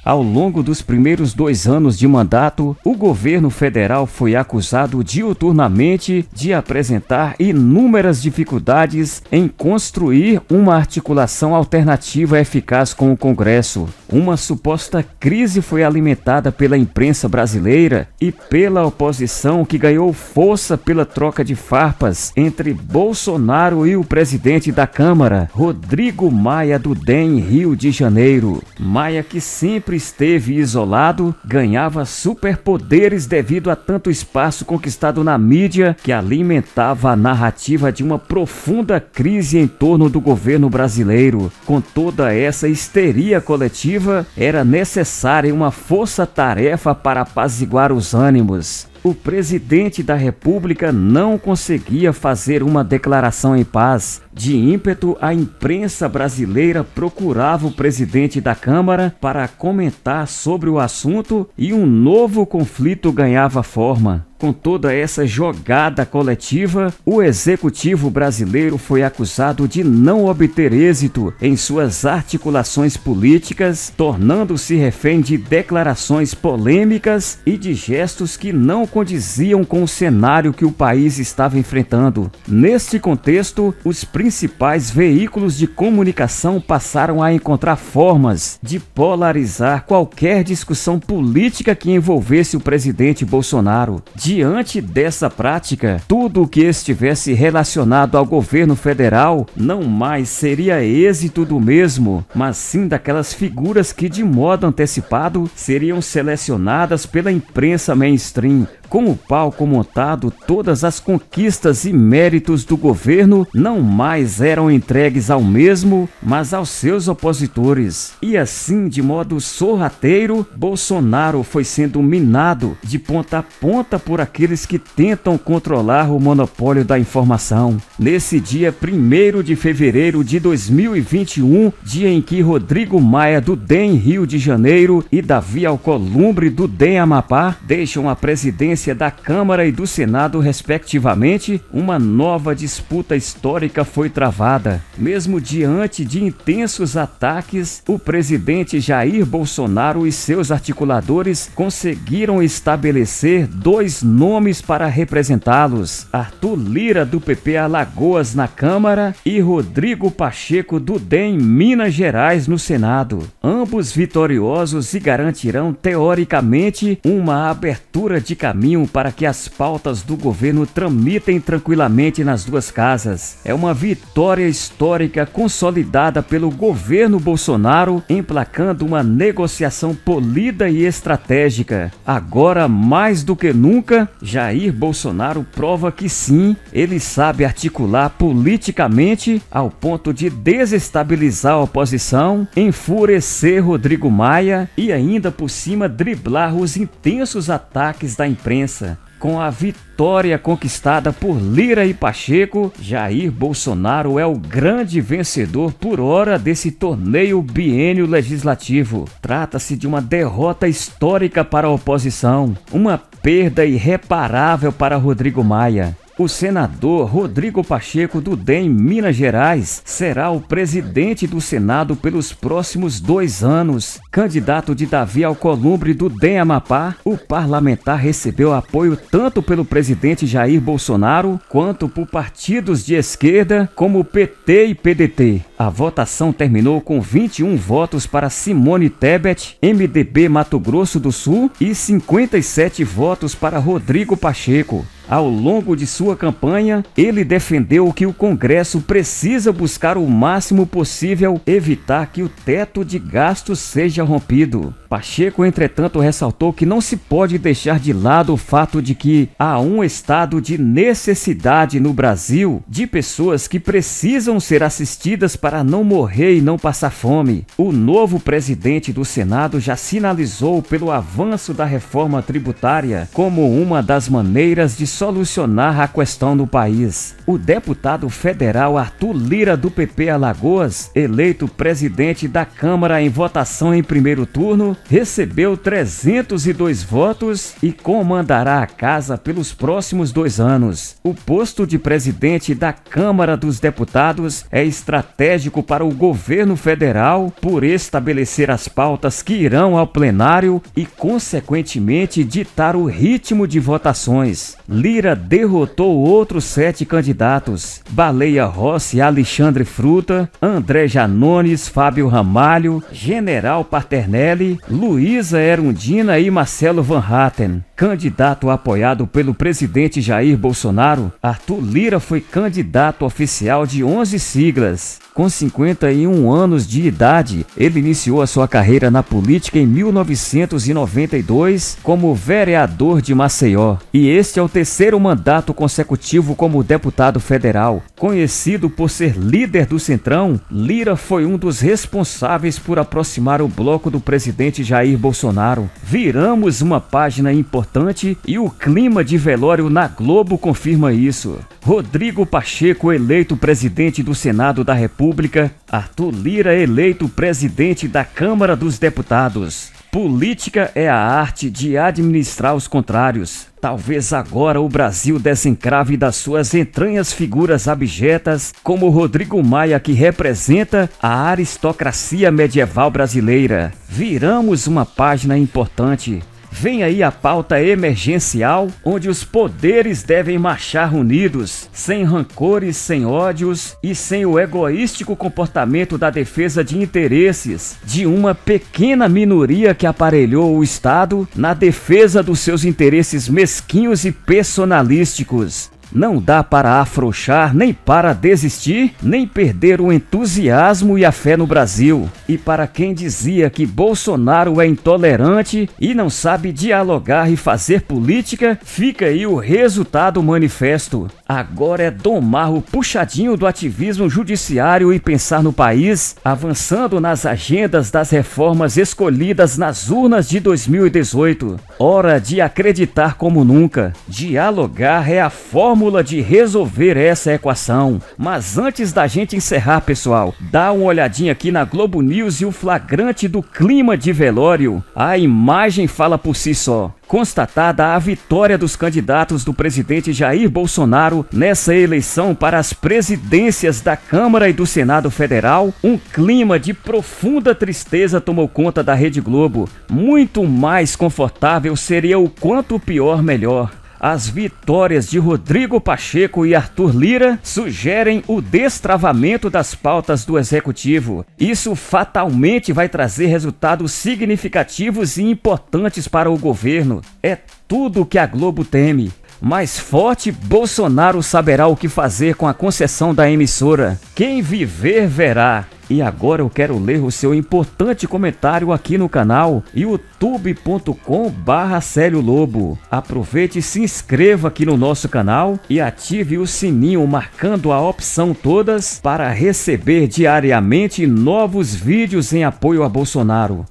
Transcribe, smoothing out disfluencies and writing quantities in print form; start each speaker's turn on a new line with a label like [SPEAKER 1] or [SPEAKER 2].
[SPEAKER 1] Ao longo dos primeiros 2 anos de mandato, o governo federal foi acusado diuturnamente de apresentar inúmeras dificuldades em construir uma articulação alternativa eficaz com o Congresso. Uma suposta crise foi alimentada pela imprensa brasileira e pela oposição, que ganhou força pela troca de farpas entre Bolsonaro e o presidente da Câmara, Rodrigo Maia, do DEM, Rio de Janeiro. Maia, que sempre esteve isolado, ganhava superpoderes devido a tanto espaço conquistado na mídia, que alimentava a narrativa de uma profunda crise em torno do governo brasileiro. Com toda essa histeria coletiva, era necessária uma força-tarefa para apaziguar os ânimos. O presidente da República não conseguia fazer uma declaração em paz. De ímpeto, a imprensa brasileira procurava o presidente da Câmara para comentar sobre o assunto e um novo conflito ganhava forma. Com toda essa jogada coletiva, o executivo brasileiro foi acusado de não obter êxito em suas articulações políticas, tornando-se refém de declarações polêmicas e de gestos que não condiziam com o cenário que o país estava enfrentando. Neste contexto, os principais veículos de comunicação passaram a encontrar formas de polarizar qualquer discussão política que envolvesse o presidente Bolsonaro. Diante dessa prática, tudo o que estivesse relacionado ao governo federal não mais seria êxito do mesmo, mas sim daquelas figuras que de modo antecipado seriam selecionadas pela imprensa mainstream. Com o palco montado, todas as conquistas e méritos do governo não mais eram entregues ao mesmo, mas aos seus opositores. E assim, de modo sorrateiro, Bolsonaro foi sendo minado de ponta a ponta por aqueles que tentam controlar o monopólio da informação. Nesse dia 1º de fevereiro de 2021, dia em que Rodrigo Maia, do DEM, Rio de Janeiro, e Davi Alcolumbre, do DEM, Amapá, deixam a presidência da Câmara e do Senado, respectivamente, uma nova disputa histórica foi travada. Mesmo diante de intensos ataques, o presidente Jair Bolsonaro e seus articuladores conseguiram estabelecer 2 nomes para representá-los: Arthur Lira, do PP Alagoas, na Câmara, e Rodrigo Pacheco, do DEM, Minas Gerais, no Senado. Ambos vitoriosos e garantirão, teoricamente, uma abertura de caminho para que as pautas do governo tramitem tranquilamente nas 2 casas. É uma vitória histórica consolidada pelo governo Bolsonaro, emplacando uma negociação polida e estratégica. Agora, mais do que nunca, Jair Bolsonaro prova que sim, ele sabe articular politicamente ao ponto de desestabilizar a oposição, enfurecer Rodrigo Maia e ainda por cima driblar os intensos ataques da imprensa. Com a vitória conquistada por Lira e Pacheco, Jair Bolsonaro é o grande vencedor por hora desse torneio biênio legislativo. Trata-se de uma derrota histórica para a oposição, uma perda irreparável para Rodrigo Maia. O senador Rodrigo Pacheco, do DEM, Minas Gerais, será o presidente do Senado pelos próximos 2 anos. Candidato de Davi Alcolumbre, do DEM, Amapá, o parlamentar recebeu apoio tanto pelo presidente Jair Bolsonaro quanto por partidos de esquerda como PT e PDT. A votação terminou com 21 votos para Simone Tebet, MDB Mato Grosso do Sul, e 57 votos para Rodrigo Pacheco. Ao longo de sua campanha, ele defendeu que o Congresso precisa buscar o máximo possível evitar que o teto de gastos seja rompido. Pacheco, entretanto, ressaltou que não se pode deixar de lado o fato de que há um estado de necessidade no Brasil de pessoas que precisam ser assistidas para não morrer e não passar fome. O novo presidente do Senado já sinalizou pelo avanço da reforma tributária como uma das maneiras de solucionar a questão no país. O deputado federal Arthur Lira, do PP Alagoas, eleito presidente da Câmara em votação em primeiro turno, recebeu 302 votos e comandará a casa pelos próximos 2 anos. O posto de presidente da Câmara dos Deputados é estratégico para o governo federal por estabelecer as pautas que irão ao plenário e, consequentemente, ditar o ritmo de votações. Lira derrotou outros 7 candidatos: Baleia Rossi, Alexandre Fruta, André Janones, Fábio Ramalho, General Paternelli, Luísa Erundina e Marcelo Van Hatten. Candidato apoiado pelo presidente Jair Bolsonaro, Arthur Lira foi candidato oficial de 11 siglas. Com 51 anos de idade, ele iniciou a sua carreira na política em 1992 como vereador de Maceió. E este é o 3º mandato consecutivo como deputado federal. Conhecido por ser líder do Centrão, Lira foi um dos responsáveis por aproximar o bloco do presidente Jair Bolsonaro. Viramos uma página importante e o clima de velório na Globo confirma isso. Rodrigo Pacheco eleito presidente do Senado da República, Arthur Lira eleito presidente da Câmara dos Deputados. Política é a arte de administrar os contrários. Talvez agora o Brasil desencrave das suas entranhas figuras abjetas, como Rodrigo Maia, que representa a aristocracia medieval brasileira. Viramos uma página importante. Vem aí a pauta emergencial, onde os poderes devem marchar unidos, sem rancores, sem ódios e sem o egoístico comportamento da defesa de interesses de uma pequena minoria que aparelhou o Estado na defesa dos seus interesses mesquinhos e personalísticos. Não dá para afrouxar, nem para desistir, nem perder o entusiasmo e a fé no Brasil. E para quem dizia que Bolsonaro é intolerante e não sabe dialogar e fazer política, fica aí o resultado manifesto. Agora é domar o puxadinho do ativismo judiciário e pensar no país, avançando nas agendas das reformas escolhidas nas urnas de 2018. Hora de acreditar como nunca. Dialogar é a fórmula de resolver essa equação. Mas antes da gente encerrar, pessoal, dá uma olhadinha aqui na Globo News e o flagrante do clima de velório. A imagem fala por si só. Constatada a vitória dos candidatos do presidente Jair Bolsonaro nessa eleição para as presidências da Câmara e do Senado Federal, um clima de profunda tristeza tomou conta da Rede Globo. Muito mais confortável seria o quanto pior melhor. As vitórias de Rodrigo Pacheco e Arthur Lira sugerem o destravamento das pautas do Executivo. Isso fatalmente vai trazer resultados significativos e importantes para o governo. É tudo o que a Globo teme. Mais forte, Bolsonaro saberá o que fazer com a concessão da emissora. Quem viver, verá. E agora eu quero ler o seu importante comentário aqui no canal youtube.com/Célio Lobo. Aproveite e se inscreva aqui no nosso canal e ative o sininho marcando a opção todas para receber diariamente novos vídeos em apoio a Bolsonaro.